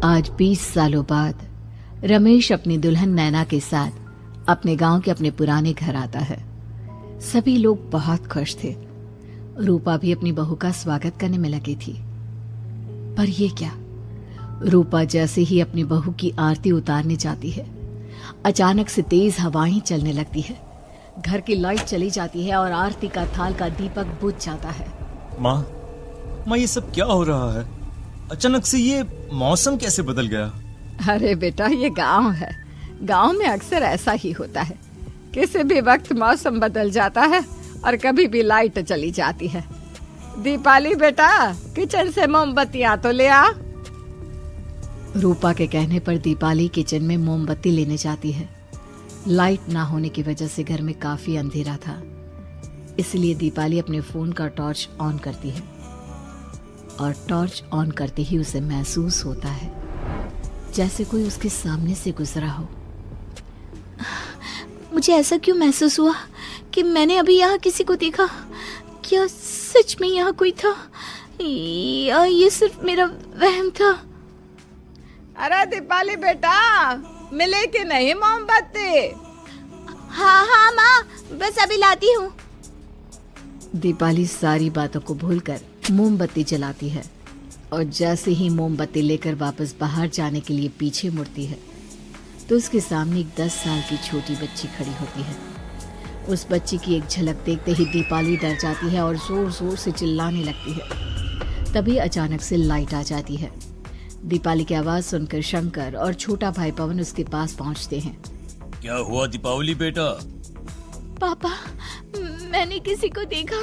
आज 20 सालों बाद रमेश अपनी दुल्हन नैना के साथ अपने गांव के अपने पुराने घर आता है। सभी लोग बहुत खुश थे। रूपा भी अपनी बहू का स्वागत करने में लगी थी। पर ये क्या, रूपा जैसे ही अपनी बहू की आरती उतारने जाती है, अचानक से तेज हवाएं चलने लगती है। घर की लाइट चली जाती है और आरती का थाल का दीपक बुझ जाता है। माँ, ये सब क्या हो रहा है? अचानक से ये मौसम कैसे बदल गया? अरे बेटा, ये गांव है। गांव में अक्सर ऐसा ही होता है। किसी भी वक्त मौसम बदल जाता है और कभी भी लाइट चली जाती है। दीपाली बेटा, किचन से मोमबत्तियां तो ले आ। रूपा के कहने पर दीपाली किचन में मोमबत्ती लेने जाती है। लाइट ना होने की वजह से घर में काफी अंधेरा था, इसलिए दीपाली अपने फोन का टॉर्च ऑन करती है और टॉर्च ऑन करते ही उसे महसूस होता है जैसे कोई उसके सामने से गुजरा हो। मुझे ऐसा क्यों महसूस हुआ कि मैंने अभी यहाँ किसी को देखा? क्या सच में यहाँ कोई था या ये सिर्फ मेरा वहम था? अरे दीपाली बेटा, मिले कि नहीं मोमबत्ती? हाँ माँ, बस अभी लाती हूँ। दीपाली सारी बातों को भूलकर मोमबत्ती जलाती है और जैसे ही मोमबत्ती लेकर वापस बाहर जाने के लिए पीछे मुड़ती है तो उसके सामने एक 10 साल की छोटी बच्ची खड़ी होती है। उस बच्ची की एक झलक देखते ही दीपाली डर जाती है और जोर जोर से चिल्लाने लगती है। तभी अचानक से लाइट आ जाती है। दीपाली की आवाज सुनकर शंकर और छोटा भाई पवन उसके पास पहुंचते हैं। क्या हुआ दीपावली बेटा? पापा, मैंने किसी को देखा।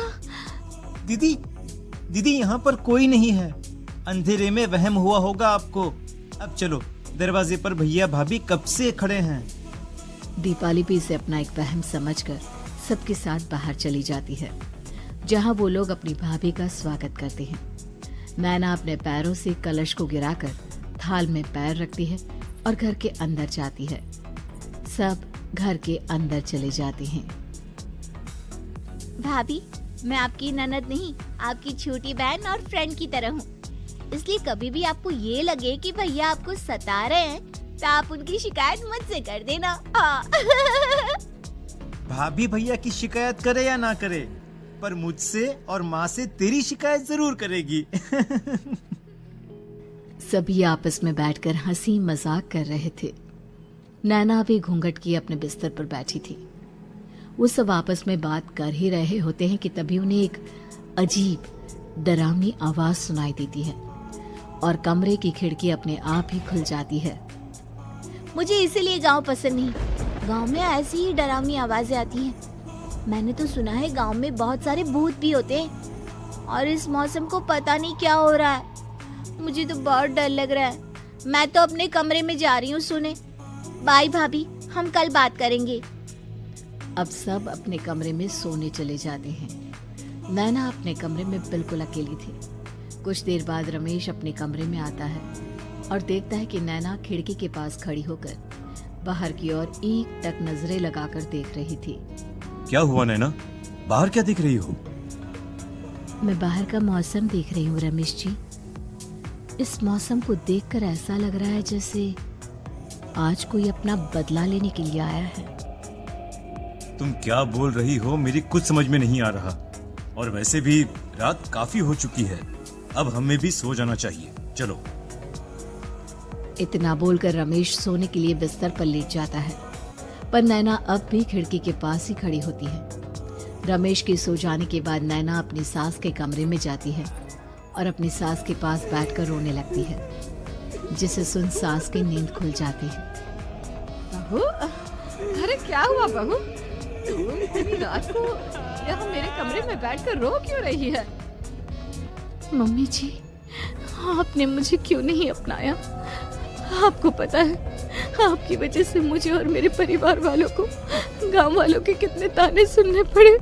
दीदी यहाँ पर कोई नहीं है। अंधेरे में वहम हुआ होगा आपको। अब चलो, दरवाजे पर भैया भाभी कब से खड़े हैं। दीपाली भी इसे अपना एक वहम समझकर सबके साथ बाहर चली जाती है, जहां वो लोग अपनी भाभी का स्वागत करते हैं। नैना अपने पैरों से कलश को गिराकर थाल में पैर रखती है और घर के अंदर जाती है। सब घर के अंदर चले जाते हैं। भाभी, मैं आपकी ननद नहीं, आपकी छोटी बहन और फ्रेंड की तरह हूँ। इसलिए कभी भी आपको ये लगे कि भैया आपको सता रहे हैं तो आप उनकी शिकायत मुझसे कर देना। भाभी भैया की शिकायत करे या ना करे, पर मुझसे और माँ से तेरी शिकायत जरूर करेगी। सभी आपस में बैठकर हंसी मजाक कर रहे थे। नैना भी घूंघट किए अपने बिस्तर पर बैठी थी। वो सब आपस में बात कर ही रहे होते हैं कि तभी उन्हें एक अजीब डरावनी आवाज सुनाई देती है और कमरे की खिड़की अपने आप ही खुल जाती है। मुझे इसीलिए गांव पसंद नहीं। गांव में ऐसी ही डरावनी आवाजें आती हैं। मैंने तो सुना है गांव में बहुत सारे भूत भी होते हैं और इस मौसम को पता नहीं क्या हो रहा है। मुझे तो बहुत डर लग रहा है। मैं तो अपने कमरे में जा रही हूँ सोने। बाय भाभी, हम कल बात करेंगे। अब सब अपने कमरे में सोने चले जाते हैं। नैना अपने कमरे में बिल्कुल अकेली थी। कुछ देर बाद रमेश अपने कमरे में आता है और देखता है कि नैना खिड़की के पास खड़ी होकर बाहर की ओर एक टक नजरें लगाकर देख रही थी। क्या हुआ नैना, बाहर क्या देख रही हो? मैं बाहर का मौसम देख रही हूँ रमेश जी। इस मौसम को देखकर ऐसा लग रहा है जैसे आज कोई अपना बदला लेने के लिए आया है। तुम क्या बोल रही हो, मेरी कुछ समझ में नहीं आ रहा। और वैसे भी रात काफी हो चुकी है, अब हमें भी सो जाना चाहिए। चलो। इतना बोलकर रमेश सोने के लिए बिस्तर पर लेट जाता है, पर नैना अब भी खिड़की के पास ही खड़ी होती है। रमेश के सो जाने के बाद नैना अपनी सास के कमरे में जाती है और अपनी सास के पास बैठकर रोने लगती है, जिसे सुन सास की नींद खुल जाती है। बहू, अरे क्या हुआ बहू? तू इतनी रात को यहाँ मेरे कमरे में बैठकर रो क्यों रही है? मम्मी जी, आपने मुझे क्यों नहीं अपनाया? आपको पता है, आपकी वजह से मुझे और मेरे परिवार वालों को गांव वालों के कितने ताने सुनने पड़े।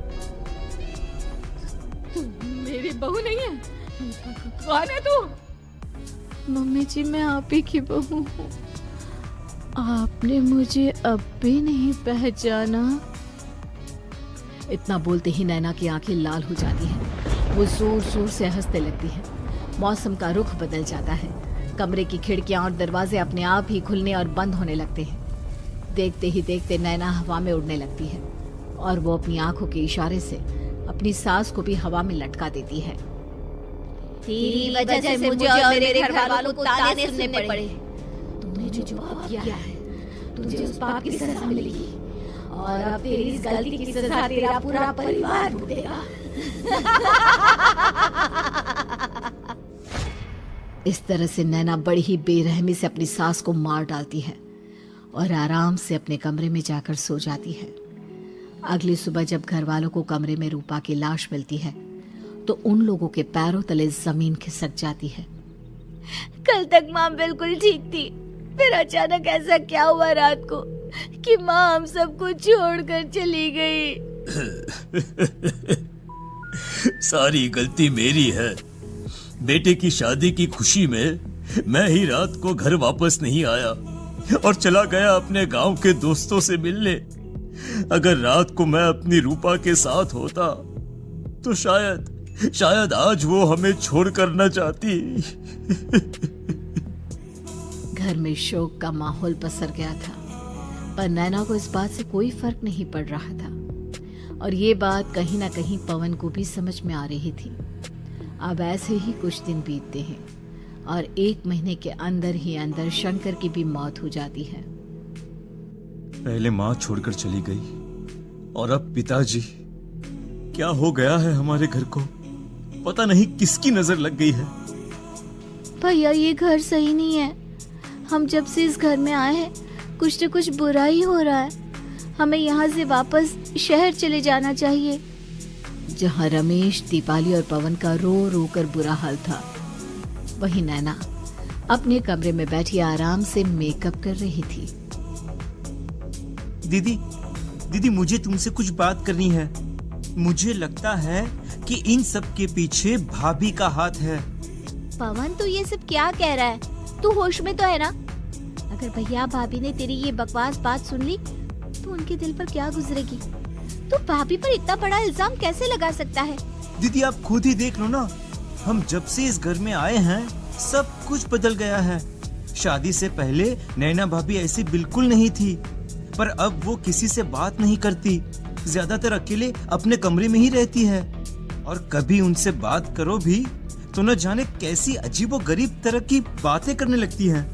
तू मेरी बहू नहीं है? कौन है तू? मम्मी जी, मैं आप ही की बहू हूँ। आपने मुझे अब भी नहीं पहचाना? इतना बोलते ही नैना की आंखें लाल हो जाती हैं। वो जोर जोर से हंसने लगती है। मौसम का रुख बदल जाता है। कमरे की खिड़कियां और दरवाजे अपने आप ही खुलने और बंद होने लगते हैं। देखते ही देखते नैना हवा में उड़ने लगती है और वो अपनी आंखों के इशारे से अपनी सास को भी हवा में लटका देती है। तेरी वजह से मुझे और मेरे घर वालों को ताने सुनने पड़े। तूने जो पाप किया है, तुझे उस पाप की सजा मिलेगी और अब तेरी इस गलती की सजा तेरा पूरा परिवार भुगतेगा। इस तरह से नैना बड़ी ही बेरहमी से अपनी सास को मार डालती है और आराम से अपने कमरे में जाकर सो जाती है। अगली सुबह जब घर वालों को कमरे में रूपा की लाश मिलती है तो उन लोगों के पैरों तले जमीन खिसक जाती है। कल तक माँ बिल्कुल ठीक थी, फिर अचानक ऐसा क्या हुआ रात को कि माँ हम सबको छोड़कर चली गई। सारी गलती मेरी है। बेटे की शादी की खुशी में मैं ही रात को घर वापस नहीं आया और चला गया अपने गांव के दोस्तों से मिलने। अगर रात को मैं अपनी रूपा के साथ होता तो शायद आज वो हमें छोड़कर न जाती। घर में शोक का माहौल पसर गया था, पर नैना को इस बात से कोई फर्क नहीं पड़ रहा था और ये बात कहीं ना कहीं पवन को भी समझ में आ रही थी। अब ऐसे ही कुछ दिन बीतते हैं और 1 महीने के अंदर ही अंदर शंकर की भी मौत हो जाती है। पहले माँ छोड़कर चली गई और अब पिताजी। क्या हो गया है हमारे घर को? पता नहीं किसकी नजर लग गई है। भैया ये घर सही नहीं है। हम जब से इस घर में आए हैं कुछ न कुछ बुरा ही हो रहा है। हमें यहाँ से वापस शहर चले जाना चाहिए। जहाँ रमेश, दीपाली और पवन का रो रो कर बुरा हाल था, वहीं नैना अपने कमरे में बैठी आराम से मेकअप कर रही थी। दीदी मुझे तुमसे कुछ बात करनी है। मुझे लगता है कि इन सब के पीछे भाभी का हाथ है। पवन तो ये सब क्या कह रहा है? तू होश में तो है ना? अगर भैया भाभी ने तेरी ये बकवास बात सुन ली तो उनके दिल पर क्या गुजरेगी? तू भाभी पर इतना बड़ा इल्जाम कैसे लगा सकता है? दीदी आप खुद ही देख लो ना, हम जब से इस घर में आए हैं सब कुछ बदल गया है। शादी से पहले नैना भाभी ऐसी बिल्कुल नहीं थी, पर अब वो किसी से बात नहीं करती, ज्यादातर अकेले अपने कमरे में ही रहती है और कभी उनसे बात करो भी तो न जाने कैसी अजीबोगरीब तरह की बातें करने लगती हैं।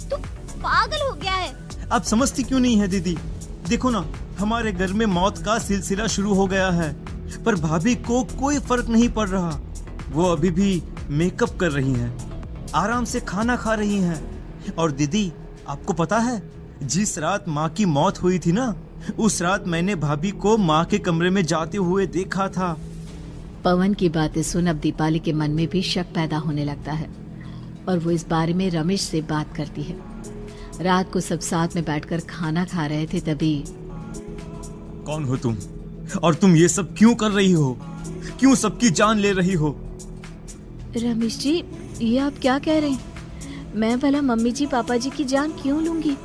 तू पागल हो गया है। आप समझती क्यों नहीं है दीदी? देखो ना, हमारे घर में मौत का सिलसिला शुरू हो गया है, पर भाभी को कोई फर्क नहीं पड़ रहा। वो अभी भी मेकअप कर रही हैं, आराम से खाना खा रही हैं। और दीदी आपको पता है, जिस रात माँ की मौत हुई थी ना, उस रात मैंने भाभी को माँ के कमरे में जाते हुए देखा था। पवन की बातें सुन अब दीपाली के मन में भी शक पैदा होने लगता है और वो इस बारे में रमेश से बात करती है। रात को सब साथ में बैठकर खाना खा रहे थे, तभी कौन हो तुम और तुम ये सब क्यों कर रही हो? क्यों सबकी जान ले रही हो? रमेश जी, ये आप क्या कह रहे हैं? मैं भला मम्मी जी पापा जी की जान क्यों लूंगी?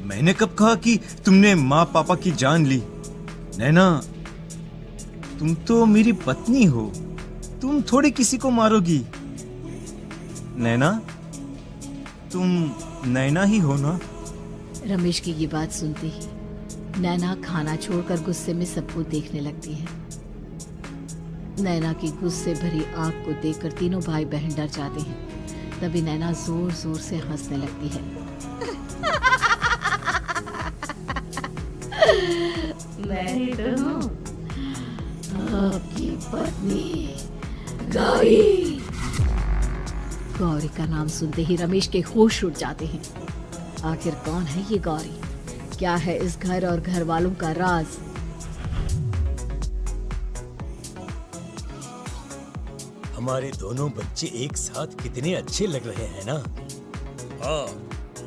मैंने कब कहा कि तुमने माँ पापा की जान ली? नैना, तुम तो मेरी पत्नी हो, तुम थोड़ी किसी को मारोगी। नैना, तुम नैना ही हो ना? रमेश की ये बात सुनते ही नैना खाना छोड़कर गुस्से में सबको देखने लगती है। नैना की गुस्से भरी आंख को देखकर तीनों भाई बहन डर जाते हैं। तभी नैना जोर जोर से हंसने लगती है। मैं ही तो हूँ आपकी पत्नी गौरी। गौरी का नाम सुनते ही रमेश के होश उड़ जाते हैं। आखिर कौन है ये गौरी? क्या है इस घर और घर वालों का राज? हमारे दोनों बच्चे एक साथ कितने अच्छे लग रहे हैं ना? हाँ,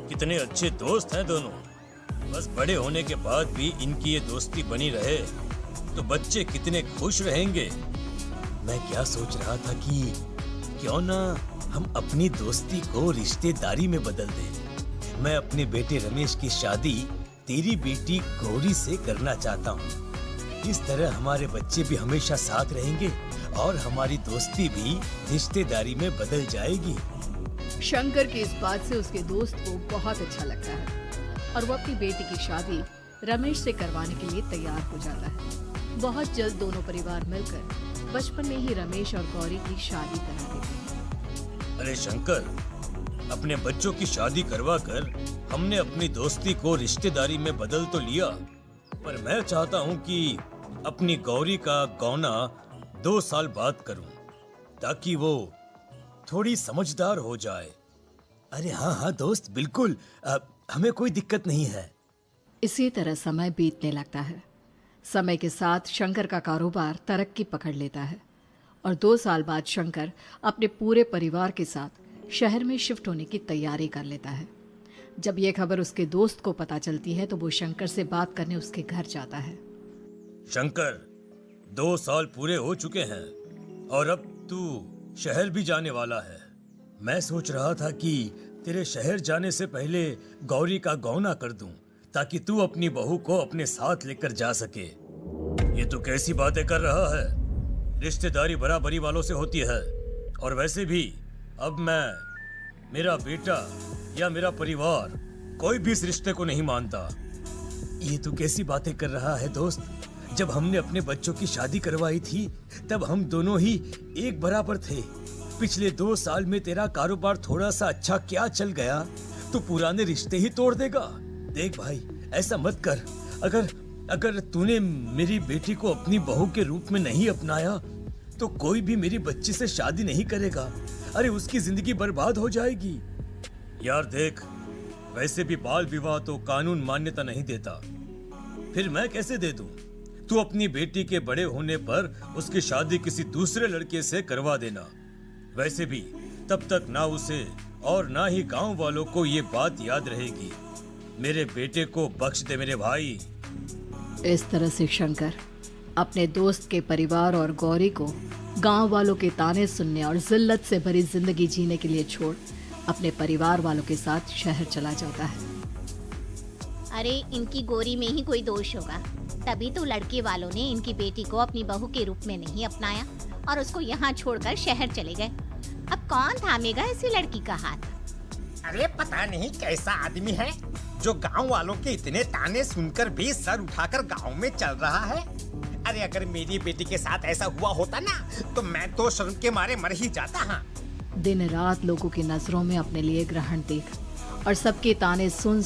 कितने अच्छे दोस्त हैं दोनों। बस बड़े होने के बाद भी इनकी ये दोस्ती बनी रहे तो बच्चे कितने खुश रहेंगे। मैं क्या सोच रहा था कि क्यों ना हम अपनी दोस्ती को रिश्तेदारी में बदल दें। मैं अपने बेटे रमेश की शादी तेरी बेटी गौरी से करना चाहता हूँ। इस तरह हमारे बच्चे भी हमेशा साथ रहेंगे और हमारी दोस्ती भी रिश्तेदारी में बदल जाएगी। शंकर की इस बात से उसके दोस्त को बहुत अच्छा लगता है और वो अपनी बेटी की शादी रमेश से करवाने के लिए तैयार हो जाता है। बहुत जल्द दोनों परिवार मिलकर बचपन में ही रमेश और गौरी की शादी करा देते हैं। अरे शंकर, अपने बच्चों की शादी करवा कर हमने अपनी दोस्ती को रिश्तेदारी में बदल तो लिया, पर मैं चाहता हूँ कि अपनी गौरी का गौना 2 साल बाद करूँ, ताकि वो थोड़ी समझदार हो जाए। अरे हाँ हाँ दोस्त, बिल्कुल, हमें कोई दिक्कत नहीं है। इसी तरह समय बीतने लगता है। समय के साथ शंकर का कारोबार तरक्की पकड़ लेता है और 2 साल बाद शंकर अपने पूरे परिवार के साथ शहर में शिफ्ट होने की तैयारी कर लेता है। जब यह खबर उसके दोस्त को पता चलती है तो वो शंकर से बात करने उसके घर जाता है। शंकर, 2 साल पूरे हो चुके हैं और अब तू शहर भी जाने वाला है। मैं सोच रहा था कि तेरे शहर जाने से पहले गौरी का गौना कर दूं, ताकि तू अपनी बहू को अपने साथ लेकर जा सके। ये तू कैसी बातें कर रहा है? रिश्तेदारी बराबरी वालों से होती है, और वैसे भी अब मेरा बेटा या मेरा परिवार कोई भी इस रिश्ते को नहीं मानता। ये तू कैसी बातें कर रहा है दोस्त? जब हमने अपने बच्चों की शादी करवाई थी तब हम दोनों ही एक बराबर थे। पिछले 2 साल में तेरा कारोबार थोड़ा सा अच्छा क्या चल गया तो पुराने रिश्ते ही तोड़ देगा। देख भाई, ऐसा मत कर। अगर तूने मेरी बेटी को अपनी बहू के रूप में नहीं अपनाया तो कोई भी मेरी बच्ची से शादी नहीं करेगा। अरे उसकी जिंदगी बर्बाद हो जाएगी। यार देख, वैसे भी बाल विवाह तो कानून मान्यता नहीं देता, फिर मैं कैसे दे दूं? तू अपनी बेटी के बड़े होने पर उसकी शादी किसी दूसरे लड़के से करवा देना। वैसे भी तब तक ना उसे और ना ही गांव वालों को ये बात याद रहेगी। मेरे बेटे को बख्श दे मेरे भाई। इस तरह से शंकर अपने दोस्त के परिवार और गौरी को गांव वालों के ताने सुनने और जिल्लत से भरी जिंदगी जीने के लिए छोड़ अपने परिवार वालों के साथ शहर चला जाता है। अरे इनकी गौरी में ही कोई दोष होगा, तभी तो लड़के वालों ने इनकी बेटी को अपनी बहू के रूप में नहीं अपनाया और उसको यहाँ छोड़कर शहर चले गए। अब कौन थामेगा ऐसी लड़की का हाथ? अरे पता नहीं कैसा आदमी है जो गांव वालों के इतने ताने सुनकर भी सर उठाकर गांव में चल रहा है। अरे अगर मेरी बेटी के साथ ऐसा हुआ होता ना तो मैं तो शर्म के मारे मर ही जाता। हाँ, दिन रात लोगों की नजरों में अपने लिए ग्रहण देख और सबके ताने सुन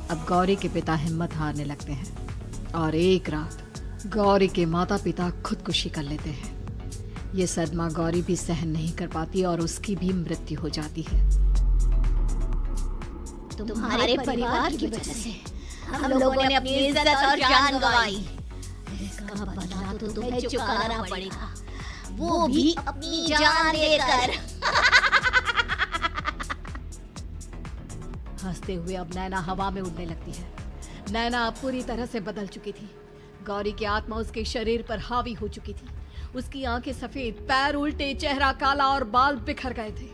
अब गौरी के पिता हिम्मत हारने लगते हैं और एक रात गौरी के माता पिता खुदकुशी कर लेते हैं। ये सदमा गौरी भी सहन नहीं कर पाती और उसकी भी मृत्यु हो जाती है। तुम्हारे परिवार की वजह से हम लोगों ने अपनी इज्जत और जान गंवाई। इसका बदला तो तुम्हें चुकाना पड़ेगा, वो भी अपनी जान देकर। हंसते हुए अब नैना हवा में उड़ने लगती है। नैना अब पूरी तरह से बदल चुकी थी। गौरी की आत्मा उसके शरीर पर हावी हो चुकी थी। उसकी आंखें सफेद, पैर उल्टे, चेहरा काला और बाल बिखर गए थे।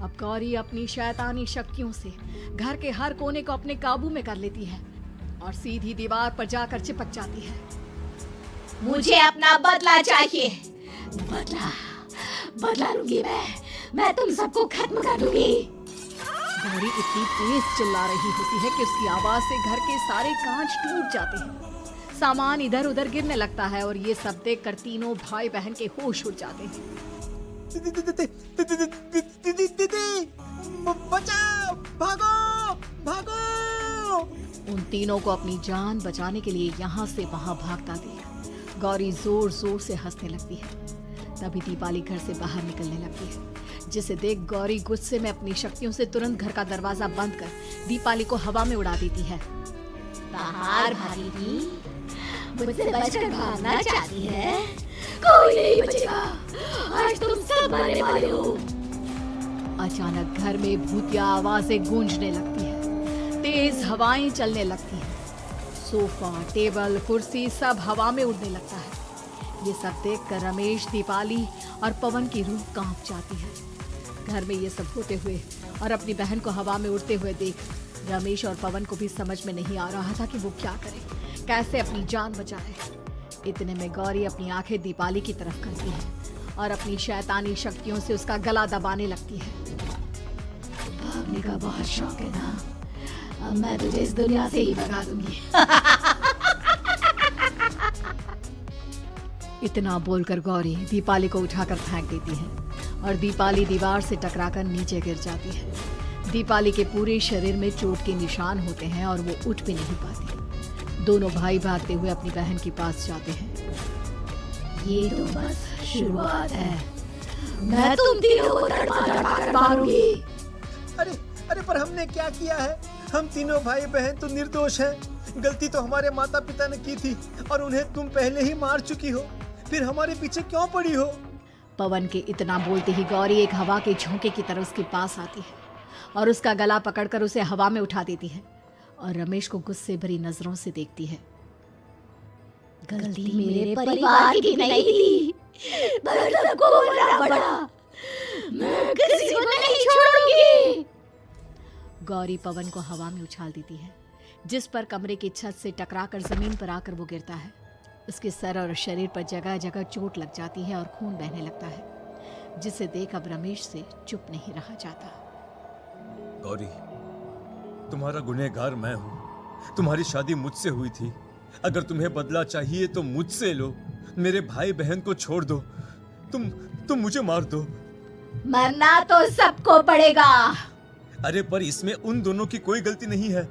अब गौरी अपनी शैतानी शक्तियों से घर के हर कोने को अपने काबू में कर लेती है और सीधी दीवार पर जाकर चिपक जाती है। मुझे अपना बदला चाहिए। बदला लूंगी मैं तुम सबको खत्म कर दूंगी। गौरी इतनी तेज चिल्ला रही होती है कि उसकी आवाज से घर के सारे कांच टूट जाते हैं। सामान इधर उधर गिरने लगता है और ये सब देखकर तीनों भाई बहन के होश उड़ जाते हैं। बचाओ, भागो भागो। उन तीनों को अपनी जान बचाने के लिए यहाँ से वहाँ भागता देख गौरी जोर जोर से हंसने लगती है। तभी दीपाली घर से बाहर निकलने लगती है, जिसे देख गौरी गुस्से में अपनी शक्तियों से तुरंत घर का दरवाजा बंद कर दीपाली को हवा में उड़ा देती है। बाहर भागी, मुझसे बचकर भागना चाहती है? कोई नहीं बचेगा, आज तुम सब मरने वाले हो। अचानक घर में भूतिया आवाजें गूंजने लगती है, तेज हवाएं चलने लगती हैं। सोफा, टेबल, कुर्सी सब हवा में उड़ने लगता है। ये सब देखकर रमेश, दीपाली और पवन की रूह कांप जाती है। घर में ये सब होते हुए और अपनी बहन को हवा में उड़ते हुए देख रमेश और पवन को भी समझ में नहीं आ रहा था कि वो क्या करे, कैसे अपनी जान बचाए। इतने में गौरी अपनी आंखें दीपाली की तरफ करती है और अपनी शैतानी शक्तियों से उसका गला दबाने लगती है। भागने का बहुत शौक है ना, अब मैं तुझे इस दुनिया से ही भगा दूंगी। इतना बोलकर गौरी दीपाली को उठाकर फेंक देती है और दीपाली दीवार से टकराकर नीचे गिर जाती है। दीपाली के पूरे शरीर में चोट के निशान होते हैं और वो उठ भी नहीं पाती। दोनों भाई भागते हुए अपनी बहन के पास जाते हैं। ये तो बस शुरुआत है, मैं तुम तीनों को तड़पा कर मारूंगी। अरे अरे पर हमने क्या किया है? हम तीनों भाई बहन तो निर्दोष हैं। गलती तो हमारे माता पिता ने की थी और उन्हें तुम पहले ही मार चुकी हो, फिर हमारे पीछे क्यों पड़ी हो? पवन के इतना बोलते ही गौरी एक हवा के झोंके की तरह उसके पास आती है और उसका गला पकड़कर उसे हवा में उठा देती है और रमेश को गुस्से भरी नजरों से देखती है। गलती मेरे परिवार की नहीं थी, पर सबको बोलना पड़ा। मैं किसी को नहीं छोड़ूंगी। गौरी पवन को हवा में उछाल देती है, जिस पर कमरे की छत से टकराकर जमीन पर आकर वो गिरता है। उसके सर और शरीर पर जगह जगह चोट लग जाती है और खून बहने लगता है, जिसे देख अब रमेश से चुप नहीं रहा जाता। गौरी, तुम्हारा गुनहगार मैं हूँ। तुम्हारी शादी मुझसे हुई थी। अगर तुम्हें बदला चाहिए तो मुझसे लो। मेरे भाई बहन को छोड़ दो। तुम मुझे मार दो। मरना तो सबको पड़ेगा। अरे पर इसमें उन दोनों की कोई गलती नहीं है।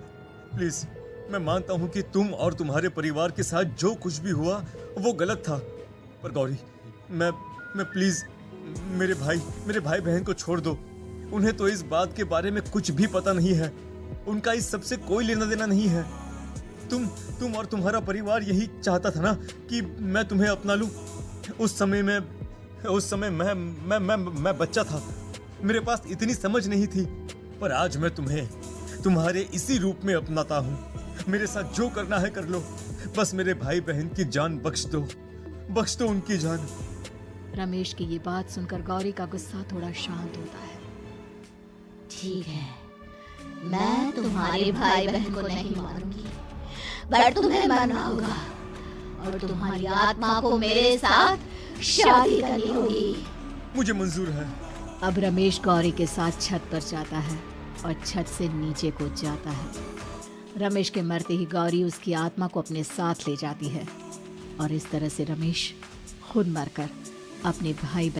प्लीज, मैं मानता हूँ कि तुम और तुम्हारे परिवार के साथ जो कुछ भी हुआ वो गलत था, पर गौरी, मैं प्लीज मेरे भाई बहन को छोड़ दो। उन्हें तो इस बात के बारे में कुछ भी पता नहीं है। उनका इस सबसे कोई लेना देना नहीं है। तुम और तुम्हारा परिवार यही चाहता था ना कि मैं तुम्हें अपना लूं। उस समय मैं बच्चा था। मेरे पास इतनी समझ नहीं थी, पर आज मैं तुम्हें तुम्हारे इसी रूप में अपनाता हूँ। मेरे साथ जो करना है कर लो, बस मेरे भाई बहन की जान बख्श दो उनकी जान। रमेश की ये बात सुनकर गौरी का गुस्सा थोड़ा शांत होता है। ठीक है, मैं तुम्हारे भाई बहन को नहीं मारूंगी, पर तुम्हें मरना होगा और तुम्हारी आत्मा को मेरे साथ शादी करनी होगी। मुझे मंजूर है। अब रमेश गौरी के साथ छत पर जाता है और छत से नीचे कूद जाता है। रमेश के मरते ही गौरी उसकी आत्मा को अपने साथ ले जाती है और इस तरह से रमेश खुद मरकर अपने भाई